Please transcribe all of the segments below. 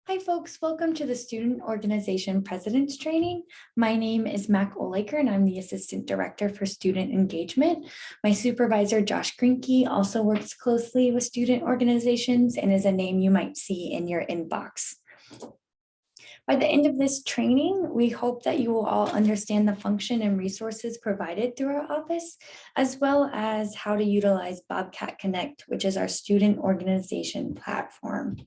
Hi folks, welcome to the Student Organization President's Training. My name is Mac Olaker and I'm the Assistant Director for Student Engagement. My supervisor, Josh Grinke, also works closely with student organizations and is a name you might see in your inbox. By the end of this training, we hope that you will all understand the function and resources provided through our office, as well as how to utilize Bobcat Connect, which is our student organization platform.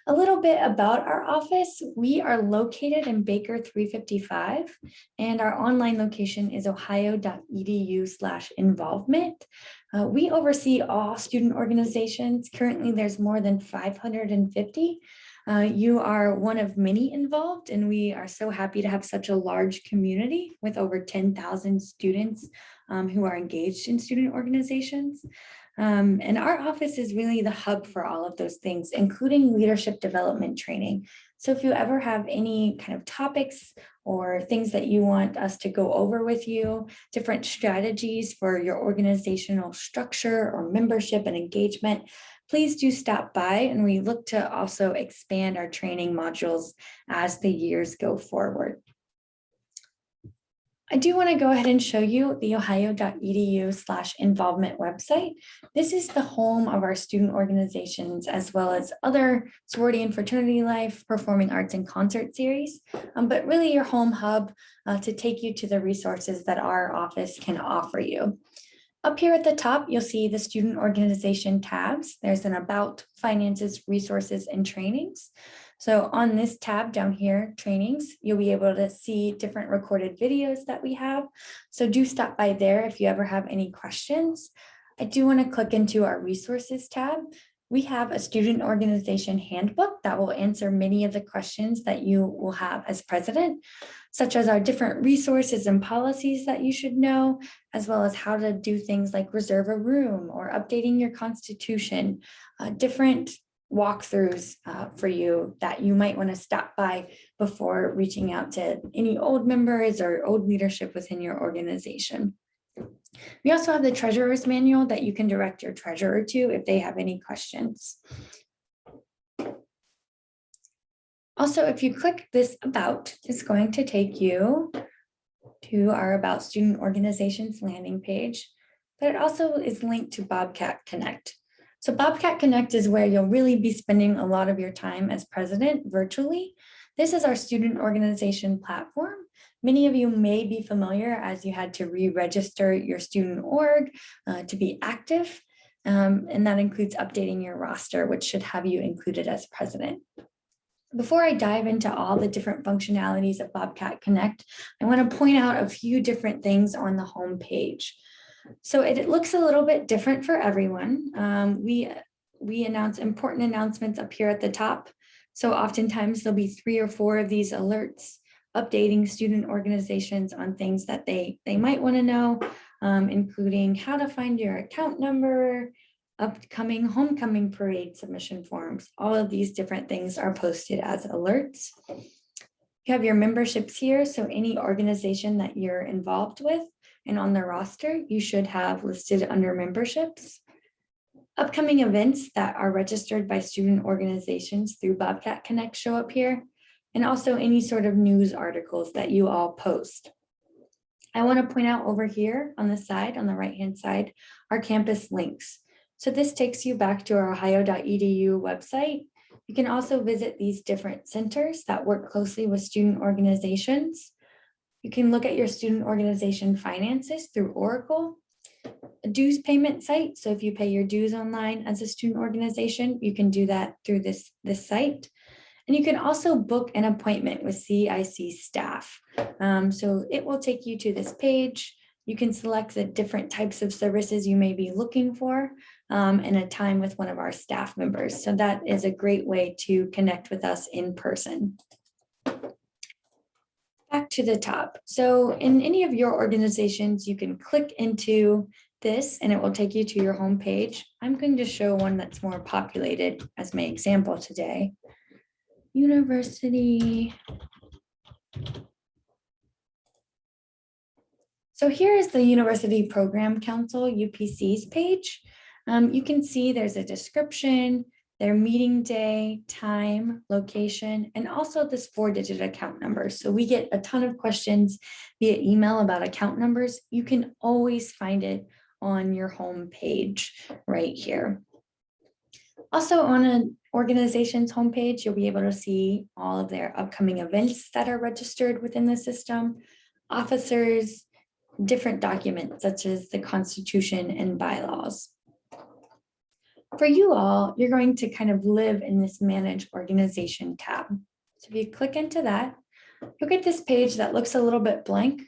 A little bit about our office. We are located in Baker 355, and our online location is ohio.edu/involvement. We oversee all student organizations. Currently, there's more than 550. You are one of many involved, and we are so happy to have such a large community with over 10,000 students who are engaged in student organizations. And our office is really the hub for all of those things, including leadership development training. So if you ever have any kind of topics or things that you want us to go over with you, different strategies for your organizational structure or membership and engagement, please do stop by, and we look to also expand our training modules as the years go forward. I do want to go ahead and show you the ohio.edu/involvement website. This is the home of our student organizations, as well as other sorority and fraternity life, performing arts and concert series, but really your home hub to take you to the resources that our office can offer you. Up here at the top, you'll see the student organization tabs. There's an about, finances, resources, and trainings. So on this tab down here, trainings, you'll be able to see different recorded videos that we have. So do stop by there if you ever have any questions. I do want to click into our resources tab. We have a student organization handbook that will answer many of the questions that you will have as president, such as our different resources and policies that you should know, as well as how to do things like reserve a room or updating your constitution, different walkthroughs for you that you might want to stop by before reaching out to any old members or old leadership within your organization. We also have the treasurer's manual that you can direct your treasurer to if they have any questions. Also, if you click this about, it's going to take you to our About Student Organizations landing page, but it also is linked to Bobcat Connect. So Bobcat Connect is where you'll really be spending a lot of your time as president virtually. This is our student organization platform. Many of you may be familiar as you had to re-register your student org to be active, and that includes updating your roster, which should have you included as president. Before I dive into all the different functionalities of Bobcat Connect, I want to point out a few different things on the home page. So it looks a little bit different for everyone. We announce important announcements up here at the top. So oftentimes there'll be 3 or 4 of these alerts updating student organizations on things that they might want to know, including how to find your account number, upcoming homecoming parade submission forms. All of these different things are posted as alerts. You have your memberships here, so any organization that you're involved with and on the roster, you should have listed under memberships. Upcoming events that are registered by student organizations through Bobcat Connect show up here, and also any sort of news articles that you all post. I want to point out over here on the side, on the right-hand side, our campus links. So this takes you back to our ohio.edu website. You can also visit these different centers that work closely with student organizations. You can look at your student organization finances through Oracle, a dues payment site. So if you pay your dues online as a student organization, you can do that through this site. And you can also book an appointment with CIC staff. So it will take you to this page. You can select the different types of services you may be looking for and a time with one of our staff members. So that is a great way to connect with us in person. Back to the top. So in any of your organizations, you can click into this and it will take you to your home page. I'm going to show one that's more populated as my example today. University. So here is the University Program Council, UPC's page. You can see there's a description, their meeting day, time, location, and also this 4-digit account number. So we get a ton of questions via email about account numbers. You can always find it on your home page right here. Also on an organization's homepage, you'll be able to see all of their upcoming events that are registered within the system, officers, different documents such as the Constitution and bylaws. For you all, you're going to kind of live in this Manage Organization tab. So if you click into that, you'll get this page that looks a little bit blank,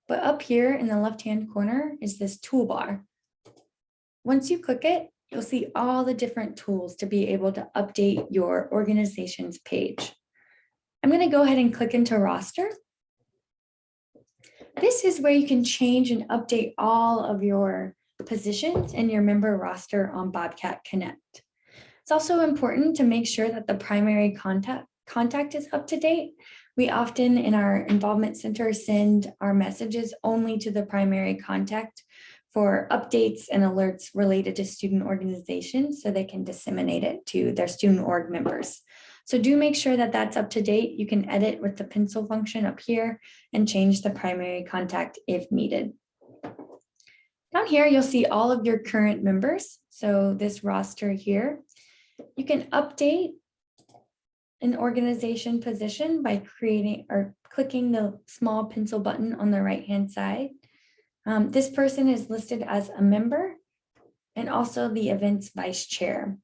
but up here in the left-hand corner is this toolbar. Once you click it, you'll see all the different tools to be able to update your organization's page. I'm going to go ahead and click into roster. This is where you can change and update all of your positions and your member roster on Bobcat Connect. It's also important to make sure that the primary contact is up to date. We often in our involvement center send our messages only to the primary contact for updates and alerts related to student organizations so they can disseminate it to their student org members. So do make sure that that's up to date. You can edit with the pencil function up here and change the primary contact if needed. Down here, you'll see all of your current members. So this roster here, you can update an organization position by creating or clicking the small pencil button on the right-hand side. This person is listed as a member and also the event's vice chair.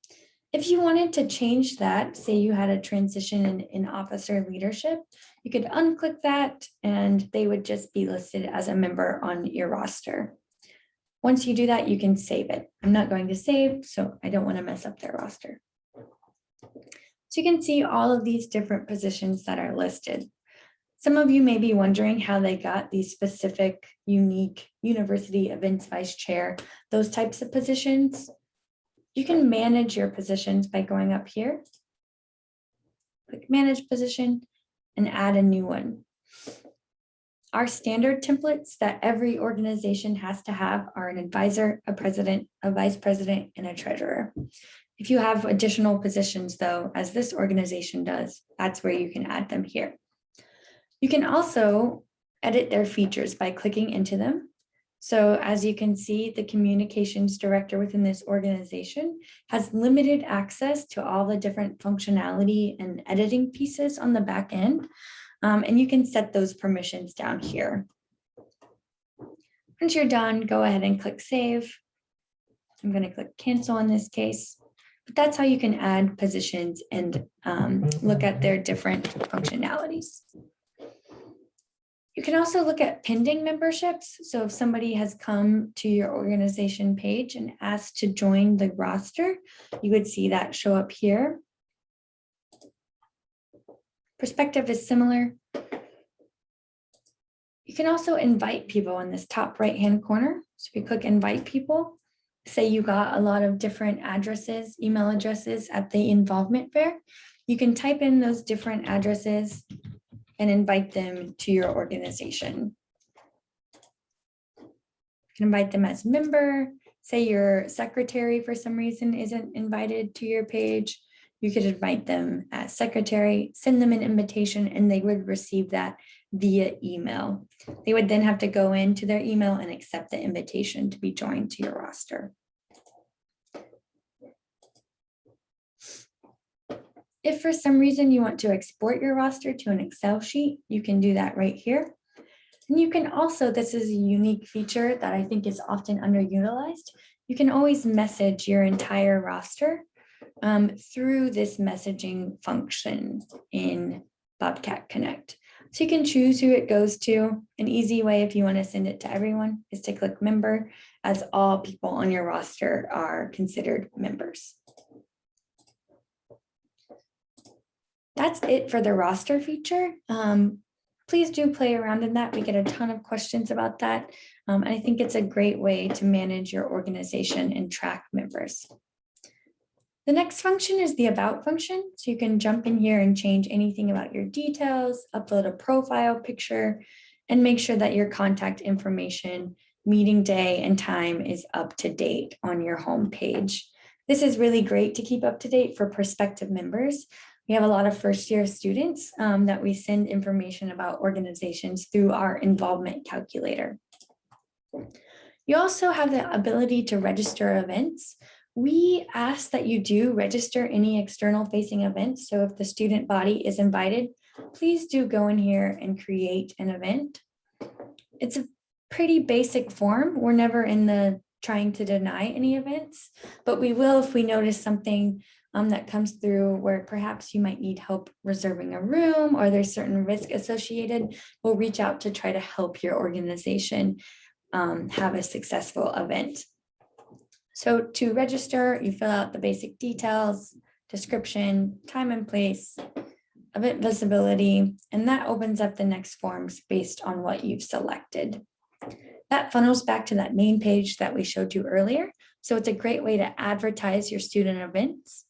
If you wanted to change that, say you had a transition in officer leadership, you could unclick that and they would just be listed as a member on your roster. Once you do that, you can save it. I'm not going to save, so I don't want to mess up their roster. So you can see all of these different positions that are listed. Some of you may be wondering how they got these specific, unique university events vice chair, those types of positions. You can manage your positions by going up here, click manage position, and add a new one. Our standard templates that every organization has to have are an advisor, a president, a vice president, and a treasurer. If you have additional positions though, as this organization does, that's where you can add them here. You can also edit their features by clicking into them. So as you can see, the communications director within this organization has limited access to all the different functionality and editing pieces on the back end. And you can set those permissions down here. Once you're done, go ahead and click save. I'm going to click cancel in this case. But that's how you can add positions and look at their different functionalities. You can also look at pending memberships. So if somebody has come to your organization page and asked to join the roster, you would see that show up here. Perspective is similar. You can also invite people in this top right-hand corner. So if you click invite people, say you got a lot of different addresses, email addresses at the involvement fair, you can type in those different addresses and invite them to your organization. You can invite them as member. Say your secretary for some reason isn't invited to your page. You could invite them as secretary, send them an invitation, and they would receive that via email. They would then have to go into their email and accept the invitation to be joined to your roster. If for some reason you want to export your roster to an Excel sheet, you can do that right here. And you can also, this is a unique feature that I think is often underutilized. You can always message your entire roster through this messaging function in Bobcat Connect. So you can choose who it goes to. An easy way if you want to send it to everyone is to click member, as all people on your roster are considered members. That's it for the roster feature. Please do play around in that. We get a ton of questions about that. And I think it's a great way to manage your organization and track members. The next function is the about function. So you can jump in here and change anything about your details, upload a profile picture, and make sure that your contact information, meeting day and time is up to date on your home page. This is really great to keep up to date for prospective members. We have a lot of first-year students that we send information about organizations through our involvement calculator. You also have the ability to register events. We ask that you do register any external facing events. So if the student body is invited, please do go in here and create an event. It's a pretty basic form. We're never in the trying to deny any events, but we will if we notice something that comes through where perhaps you might need help reserving a room or there's certain risk associated. We'll reach out to try to help your organization have a successful event. So to register, you fill out the basic details, description, time and place, event visibility, and that opens up the next forms based on what you've selected. That funnels back to that main page that we showed you earlier. So it's a great way to advertise your student events.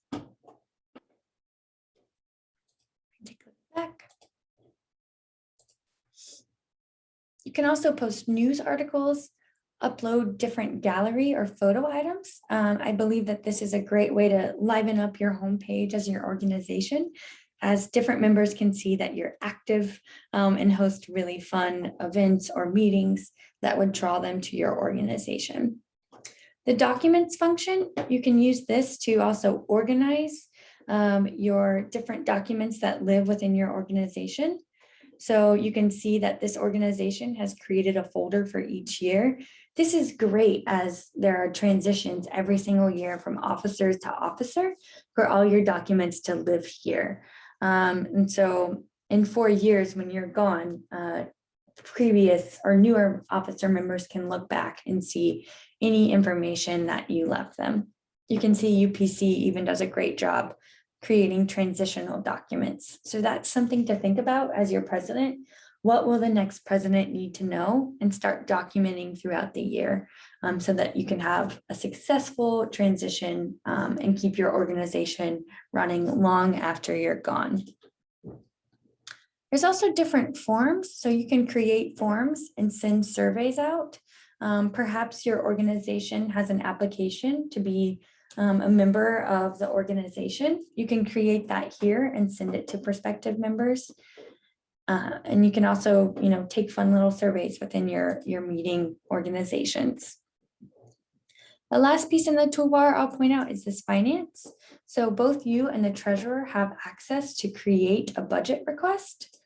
Take a back. You can also post news articles, upload different gallery or photo items. I believe that this is a great way to liven up your homepage as your organization, as different members can see that you're active and host really fun events or meetings that would draw them to your organization. The documents function, you can use this to also organize your different documents that live within your organization. So you can see that this organization has created a folder for each year. This is great as there are transitions every single year from officers to officer for all your documents to live here. And so in 4 years when you're gone, previous or newer officer members can look back and see any information that you left them. You can see UPC even does a great job creating transitional documents. So that's something to think about as your president. What will the next president need to know and start documenting throughout the year so that you can have a successful transition and keep your organization running long after you're gone. There's also different forms, so you can create forms and send surveys out. Perhaps your organization has an application to be a member of the organization. You can create that here and send it to prospective members. And you can also, take fun little surveys within your meeting organizations. The last piece in the toolbar I'll point out is this finance. So both you and the treasurer have access to create a budget request.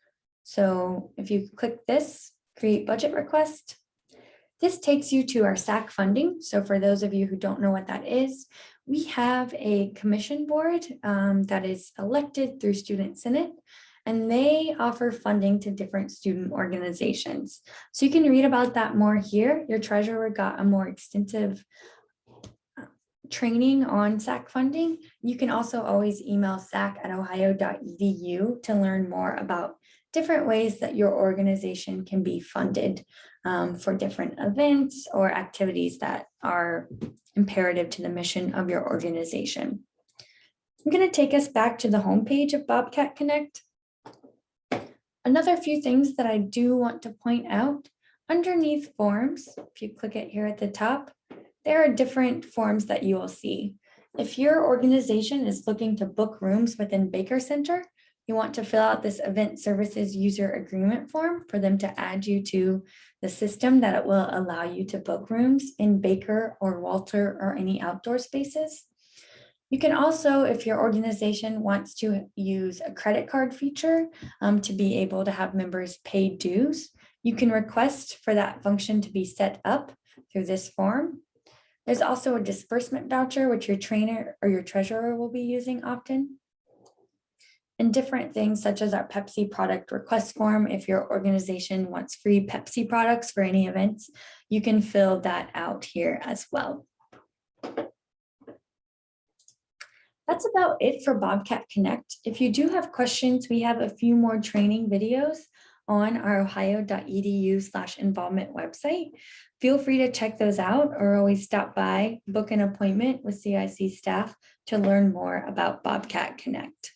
So if you click this, create budget request, this takes you to our SAC funding. So for those of you who don't know what that is, we have a commission board that is elected through Student Senate, and they offer funding to different student organizations. So you can read about that more here. Your treasurer got a more extensive training on SAC funding. You can also always email sac@ohio.edu to learn more about different ways that your organization can be funded for different events or activities that are imperative to the mission of your organization. I'm going to take us back to the homepage of Bobcat Connect. Another few things that I do want to point out, underneath forms, if you click it here at the top, there are different forms that you will see. If your organization is looking to book rooms within Baker Center, you want to fill out this event services user agreement form for them to add you to the system that it will allow you to book rooms in Baker or Walter or any outdoor spaces. You can also, if your organization wants to use a credit card feature to be able to have members pay dues, you can request for that function to be set up through this form. There's also a disbursement voucher, which your trainer or your treasurer will be using often. And different things such as our Pepsi product request form. If your organization wants free Pepsi products for any events, you can fill that out here as well. That's about it for Bobcat Connect. If you do have questions, we have a few more training videos on our ohio.edu/involvement website. Feel free to check those out or always stop by, book an appointment with CIC staff to learn more about Bobcat Connect.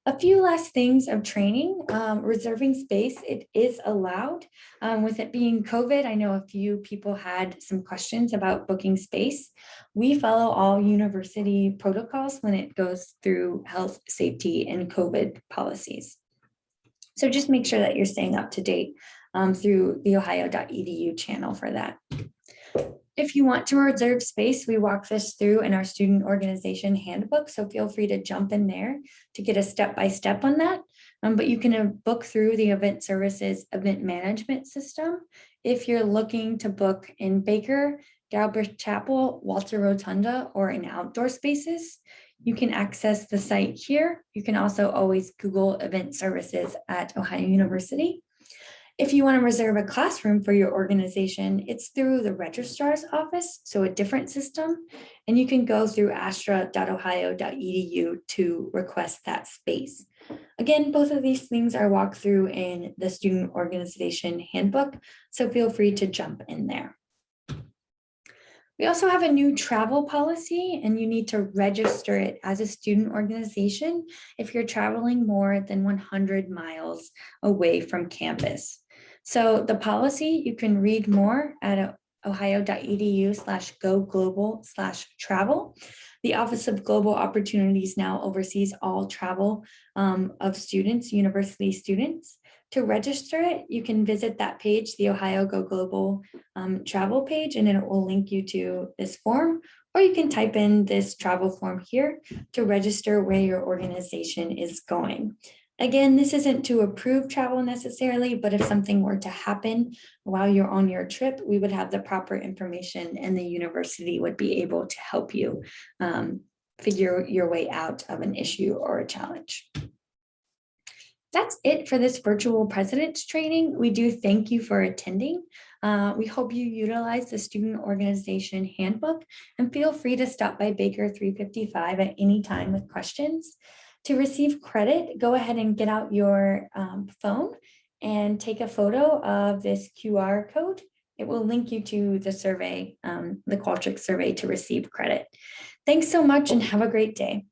A few last things of training, reserving space, it is allowed. With it being COVID, I know a few people had some questions about booking space. We follow all university protocols when it goes through health, safety, and COVID policies. So just make sure that you're staying up to date through the ohio.edu channel for that. If you want to reserve space, we walk this through in our student organization handbook, so feel free to jump in there to get a step-by-step on that. But you can book through the event services event management system. If you're looking to book in Baker, Galbraith Chapel, Walter Rotunda, or in outdoor spaces, you can access the site here. You can also always Google event services at Ohio University. If you want to reserve a classroom for your organization, it's through the registrar's office, so a different system, and you can go through astra.ohio.edu to request that space. Again, both of these things are walked through in the student organization handbook, so feel free to jump in there. We also have a new travel policy, and you need to register it as a student organization if you're traveling more than 100 miles away from campus. So the policy, you can read more at ohio.edu/go-global/travel. The Office of Global Opportunities now oversees all travel of students, university students. To register it, you can visit that page, the Ohio Go Global travel page, and it will link you to this form, or you can type in this travel form here to register where your organization is going. Again, this isn't to approve travel necessarily, but if something were to happen while you're on your trip, we would have the proper information and the university would be able to help you figure your way out of an issue or a challenge. That's it for this virtual president's training. We do thank you for attending. We hope you utilize the student organization handbook and feel free to stop by Baker 355 at any time with questions. To receive credit, go ahead and get out your phone and take a photo of this QR code. It will link you to the survey, the Qualtrics survey to receive credit. Thanks so much and have a great day.